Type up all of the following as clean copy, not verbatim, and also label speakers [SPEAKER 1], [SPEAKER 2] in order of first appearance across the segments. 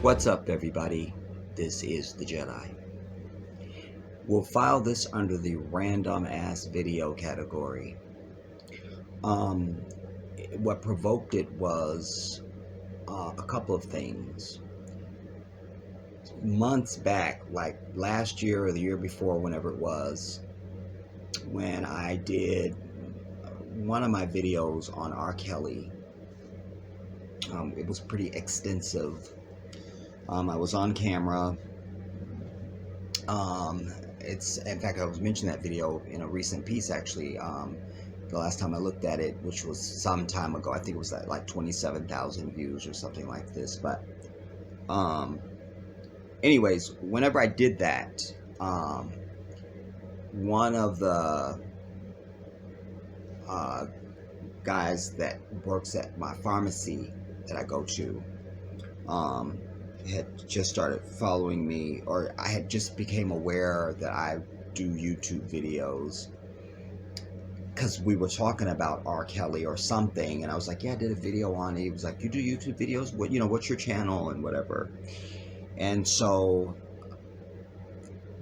[SPEAKER 1] What's up, everybody? This is the Jedi. We'll file this under the random ass video category. Um, what provoked it was a couple of things. Months back, like last year or the year before, whenever it was, when I did one of my videos on R. Kelly, it was pretty extensive. I was on camera. It's in fact I was mentioning that video in a recent piece actually. The last time I looked at it, which was some time ago, I think it was at like 27,000 views or something like this. But anyways, whenever I did that, one of the guys that works at my pharmacy that I go to had just started following me, or I had just became aware that I do YouTube videos because we were talking about R. Kelly or something, and I was like, yeah, I did a video on it. He was like, you do YouTube videos? What, what's your channel and whatever. And so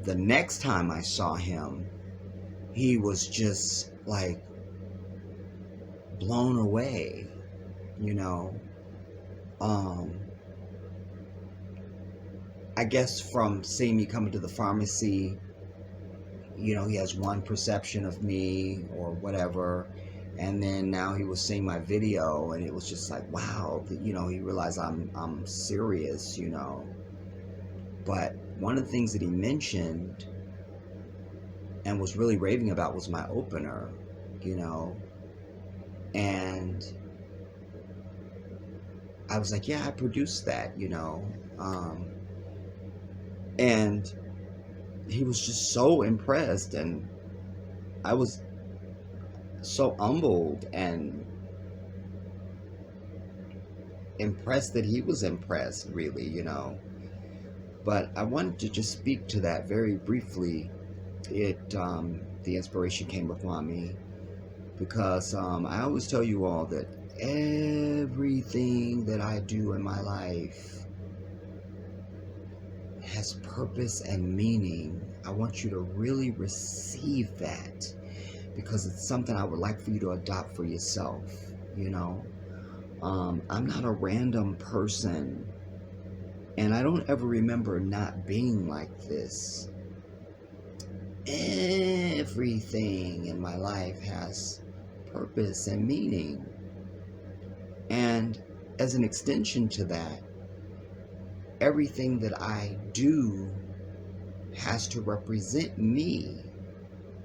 [SPEAKER 1] the next time I saw him, he was just like blown away, I guess from seeing me coming to the pharmacy, he has one perception of me or whatever, and then now he was seeing my video and it was just like, wow, he realized I'm serious, But one of the things that he mentioned and was really raving about was my opener, and I was like, yeah, I produced that, and he was just so impressed, and I was so humbled and impressed that he was impressed, really, But I wanted to just speak to that very briefly. The inspiration came upon me because I always tell you all that everything that I do in my life has purpose and meaning. I want you to really receive that because it's something I would like for you to adopt for yourself. I'm not a random person, and I don't ever remember not being like this. Everything in my life has purpose and meaning, and as an extension to that, everything that I do has to represent me.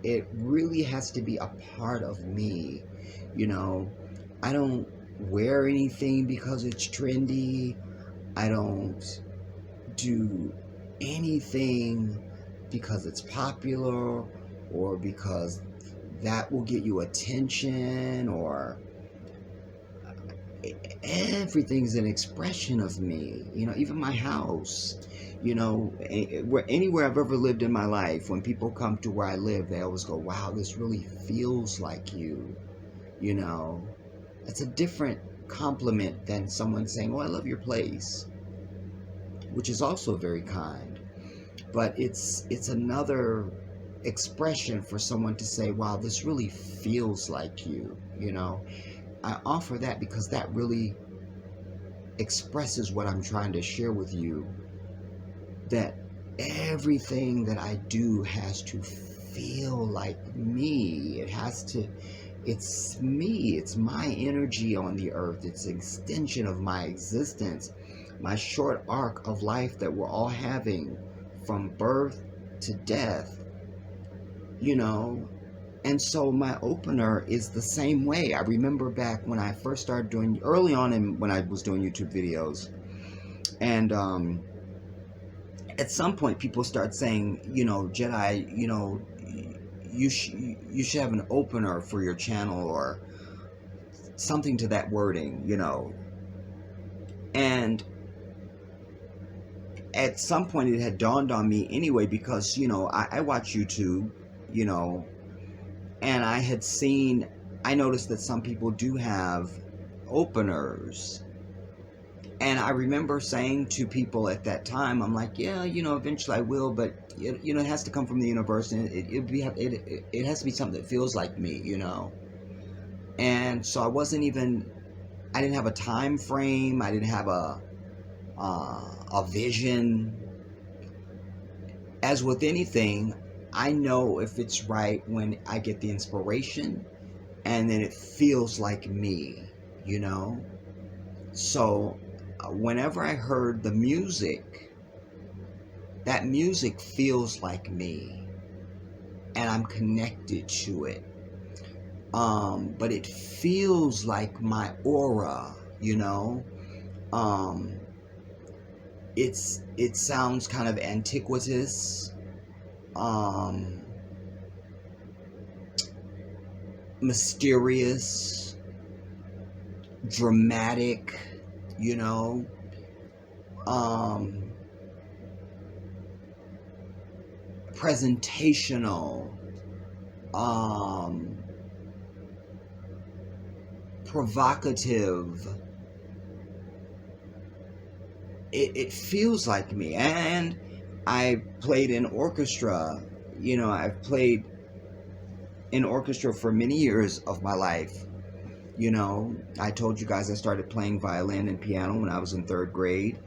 [SPEAKER 1] It really has to be a part of me. I don't wear anything because it's trendy. I don't do anything because it's popular or because that will get you attention, or everything's an expression of me. Even my house, anywhere I've ever lived in my life, when people come to where I live, they always go, wow, this really feels like you. It's a different compliment than someone saying, oh, I love your place, which is also very kind. But it's another expression for someone to say, wow, this really feels like you. I offer that because that really expresses what I'm trying to share with you, that everything that I do has to feel like me. It's me. It's my energy on the earth. It's an extension of my existence, my short arc of life that we're all having from birth to death, And so my opener is the same way. I remember back when I first started doing, early on when I was doing YouTube videos, and at some point people start saying, Jedi, you should have an opener for your channel or something to that wording, And at some point it had dawned on me anyway, because, I watch YouTube, and I noticed that some people do have openers. And I remember saying to people at that time, I'm like, yeah, eventually I will, but it has to come from the universe, and it has to be something that feels like me. And so I didn't have a time frame. I didn't have a vision. As with anything, I know if it's right when I get the inspiration, and then it feels like me. So whenever I heard the music, that music feels like me, and I'm connected to it. But it feels like my aura. Um, it sounds kind of antiquitous, um, mysterious, dramatic, you know, um, presentational, um, provocative. It feels like me. And I played in orchestra. I've played in orchestra for many years of my life. I told you guys I started playing violin and piano when I was in third grade.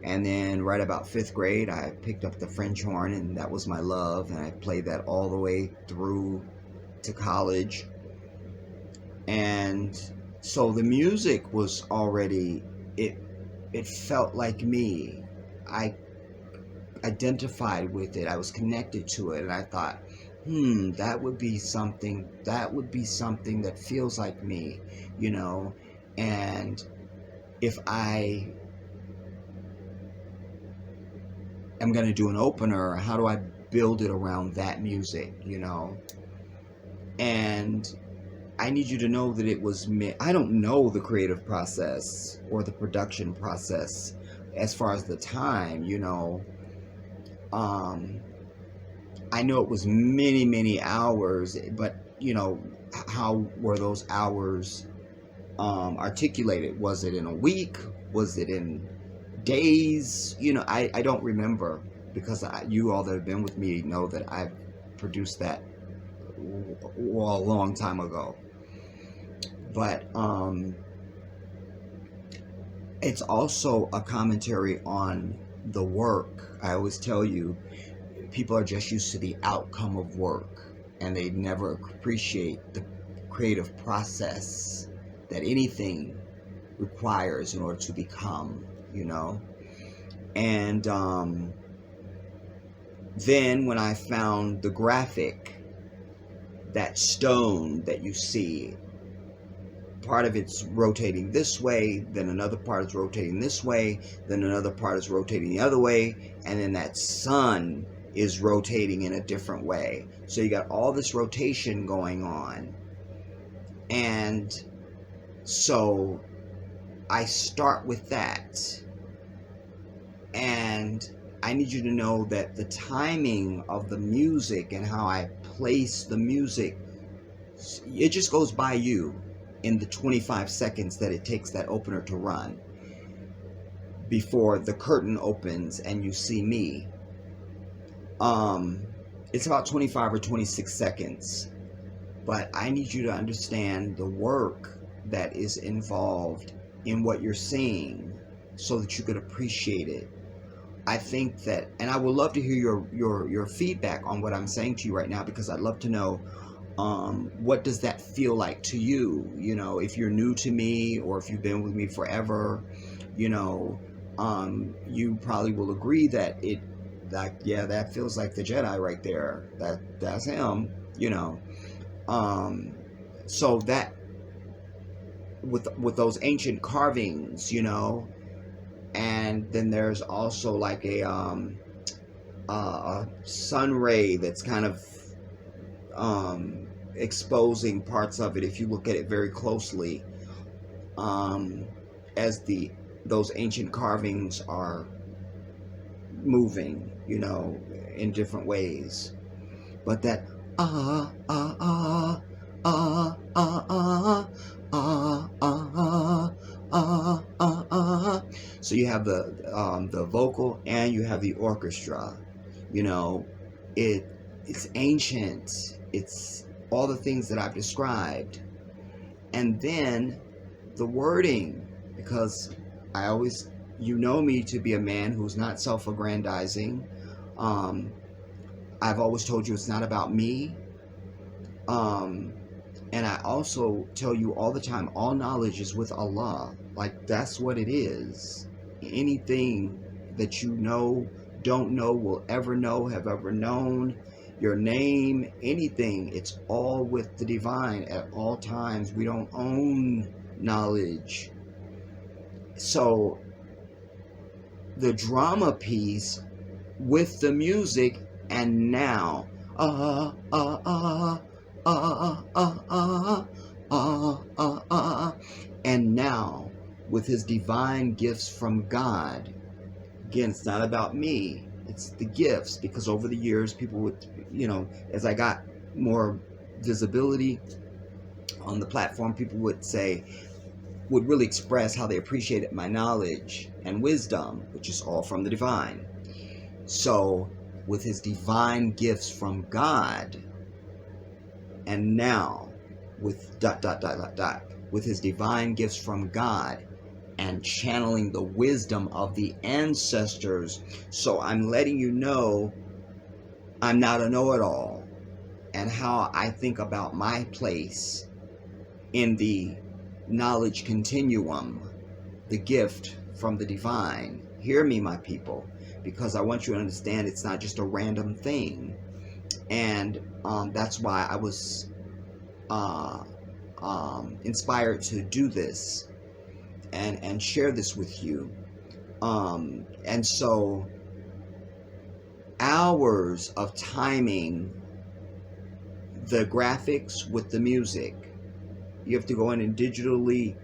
[SPEAKER 1] And then right about fifth grade, I picked up the French horn, and that was my love. And I played that all the way through to college. And so the music was already, it felt like me. I identified with it. I was connected to it. And I thought, that would be something that feels like me. And if I am going to do an opener, how do I build it around that music? And I need you to know that it was me. I don't know the creative process or the production process as far as the time. I know it was many, many hours, but how were those hours articulated? Was it in a week? Was it in days? I don't remember, because you all that have been with me know that I've produced that a long time ago. But it's also a commentary on the work. I always tell you, people are just used to the outcome of work, and they never appreciate the creative process that anything requires in order to become. And then when I found the graphic, that stone that you see, part of it's rotating this way, then another part is rotating this way, then another part is rotating the other way, and then that sun is rotating in a different way. So you got all this rotation going on. And so I start with that. And I need you to know that the timing of the music and how I place the music, it just goes by you in the 25 seconds that it takes that opener to run before the curtain opens and you see me. It's about 25 or 26 seconds. But I need you to understand the work that is involved in what you're seeing so that you could appreciate it. I think that, and I would love to hear your feedback on what I'm saying to you right now, because I'd love to know what does that feel like to you? If you're new to me or if you've been with me forever, you probably will agree that that feels like the Jedi right there. That's him. So that with those ancient carvings, and then there's also like a sun ray that's kind of exposing parts of it if you look at it very closely, as those ancient carvings are moving, in different ways. But that ah ah ah ah ah ah ah ah So you have the vocal and you have the orchestra. You know, it's ancient. It's all the things that I've described, and then the wording, because I always, you know me to be a man who's not self-aggrandizing. Um, I've always told you it's not about me. Um, and I also tell you all the time, all knowledge is with Allah. Like, that's what it is. Anything that you know, don't know, will ever know, have ever known, your name, anything, it's all with the divine at all times. We don't own knowledge. So the drama piece with the music, and now and now with his divine gifts from God. Again, it's not about me, it's the gifts, because over the years people would, as I got more visibility on the platform, people would really express how they appreciated my knowledge and wisdom, which is all from the divine. So with his divine gifts from God, and now with ... with his divine gifts from God and channeling the wisdom of the ancestors. So I'm letting you know I'm not a know-it-all, and how I think about my place in the knowledge continuum, the gift from the divine. Hear me, my people, because I want you to understand it's not just a random thing. And that's why I was inspired to do this and share this with you. And so hours of timing the graphics with the music. You have to go in and digitally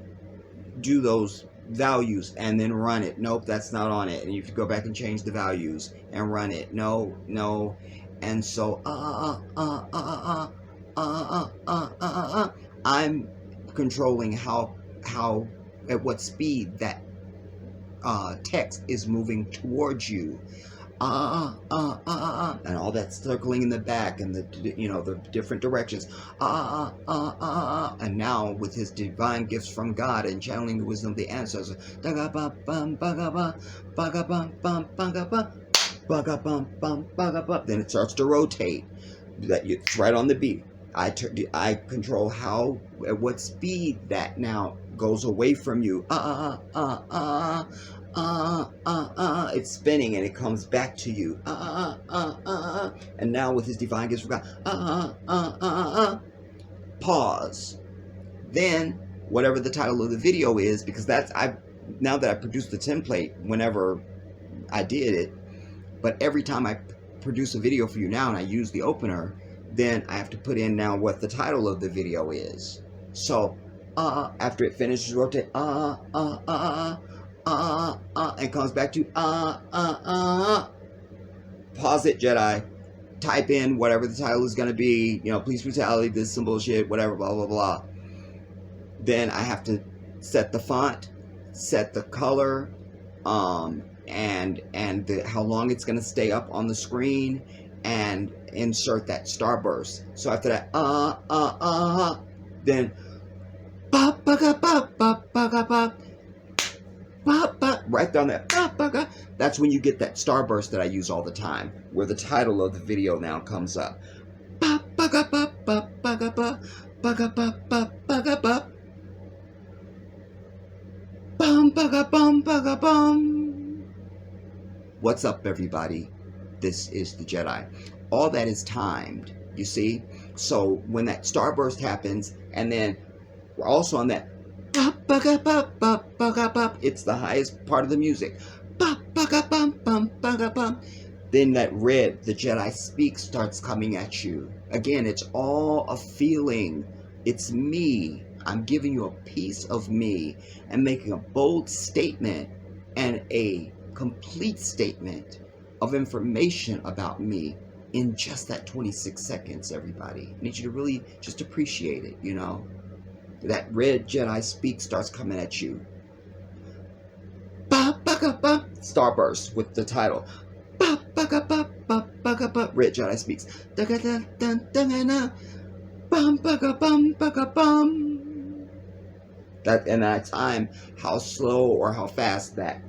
[SPEAKER 1] do those values and then run it. Nope, that's not on it. And you have to go back and change the values and run it. No. And so I'm controlling how at what speed that text is moving towards you. And all that circling in the back and the different directions. And now with his divine gifts from God and channeling the wisdom of the ancestors. Then it starts to rotate. It's right on the beat. I control at what speed that now goes away from you. It's spinning and it comes back to you. And now with his divine gifts from God, pause. Then whatever the title of the video is, because now that I produced the template whenever I did it, but every time I produce a video for you now and I use the opener, then I have to put in now what the title of the video is. So after it finishes rotate, and comes back to pause it, Jedi, type in whatever the title is going to be, police brutality, this, some bullshit, whatever, blah blah blah. Then I have to set the font, set the color, and how long it's going to stay up on the screen, and insert that starburst. So after that, then right down there, that's when you get that starburst that I use all the time, where the title of the video now comes up. What's up, everybody? This is the Jedi. All that is timed, you see? So when that starburst happens, and then we're also on that, it's the highest part of the music. Then that red, the Jedi speaks, starts coming at you. Again, it's all a feeling. It's me. I'm giving you a piece of me and making a bold statement and a complete statement of information about me in just that 26 seconds, everybody. I need you to really just appreciate it, That red Jedi speak starts coming at you. Starburst with the title. Red Jedi speaks. That, and at time, how slow or how fast that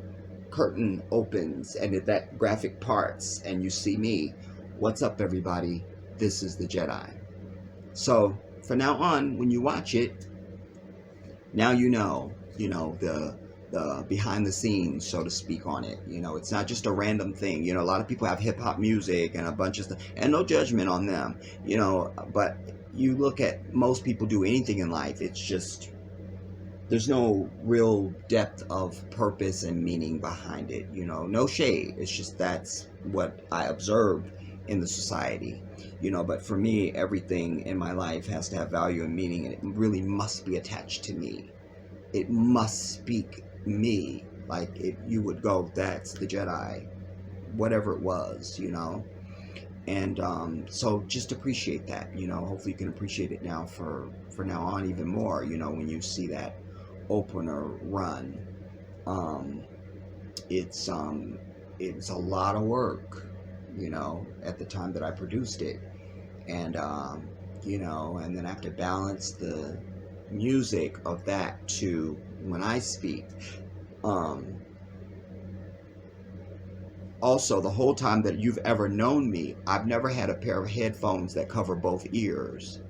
[SPEAKER 1] curtain opens and that graphic parts and you see me. What's up, everybody? This is the Jedi. So from now on, when you watch it, now you know the behind the scenes, so to speak, on it. It's not just a random thing. A lot of people have hip hop music and a bunch of stuff, and no judgment on them. But you look at most people do anything in life, it's just there's no real depth of purpose and meaning behind it. No shade. It's just that's what I observed in the society. But for me, everything in my life has to have value and meaning, and it really must be attached to me. It must speak me. Like, if you would go, that's the Jedi, whatever it was, And so just appreciate that, hopefully you can appreciate it now for now on even more, when you see that opener run. It's a lot of work, at the time that I produced it. And, and then I have to balance the music of that to when I speak. Also, the whole time that you've ever known me, I've never had a pair of headphones that cover both ears.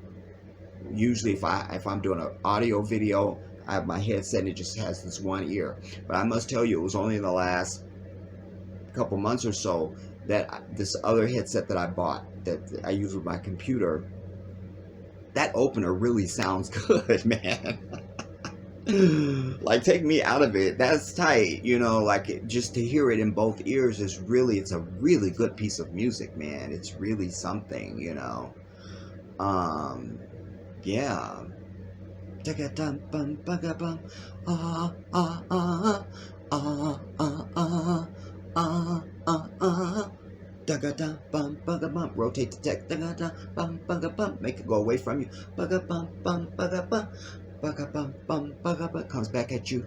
[SPEAKER 1] Usually if I'm doing an audio video, I have my headset and it just has this one ear. But I must tell you, it was only in the last couple months or so that this other headset that I bought that I use with my computer, that opener really sounds good, man. Like, take me out of it, that's tight. Like, just to hear it in both ears it's a really good piece of music, man. It's really something. Yeah. Rotate the text. Make it go away from you. Comes back at you.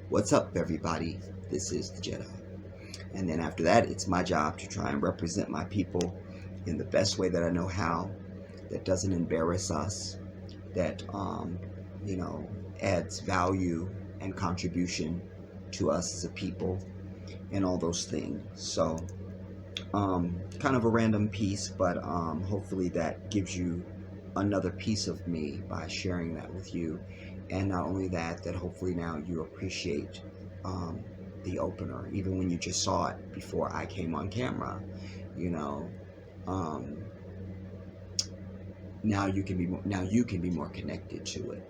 [SPEAKER 1] What's up, everybody? This is the Jedi. And then after that, it's my job to try and represent my people in the best way that I know how, that doesn't embarrass us, that adds value and contribution to us as a people, and all those things. So kind of a random piece, but hopefully that gives you another piece of me by sharing that with you. And not only that hopefully now you appreciate the opener, even when you just saw it before I came on camera. Now you can be more connected to it.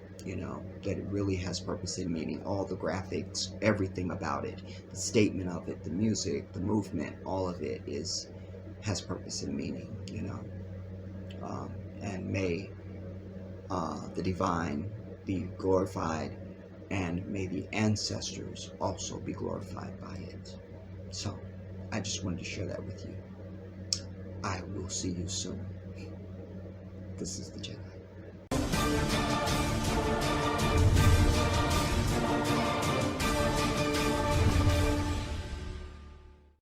[SPEAKER 1] That it really has purpose and meaning. All the graphics, everything about it, the statement of it, the music, the movement, all of it has purpose and meaning. And may the divine be glorified, and may the ancestors also be glorified by it. So I just wanted to share that with you. I will see you soon. This is the Jedi.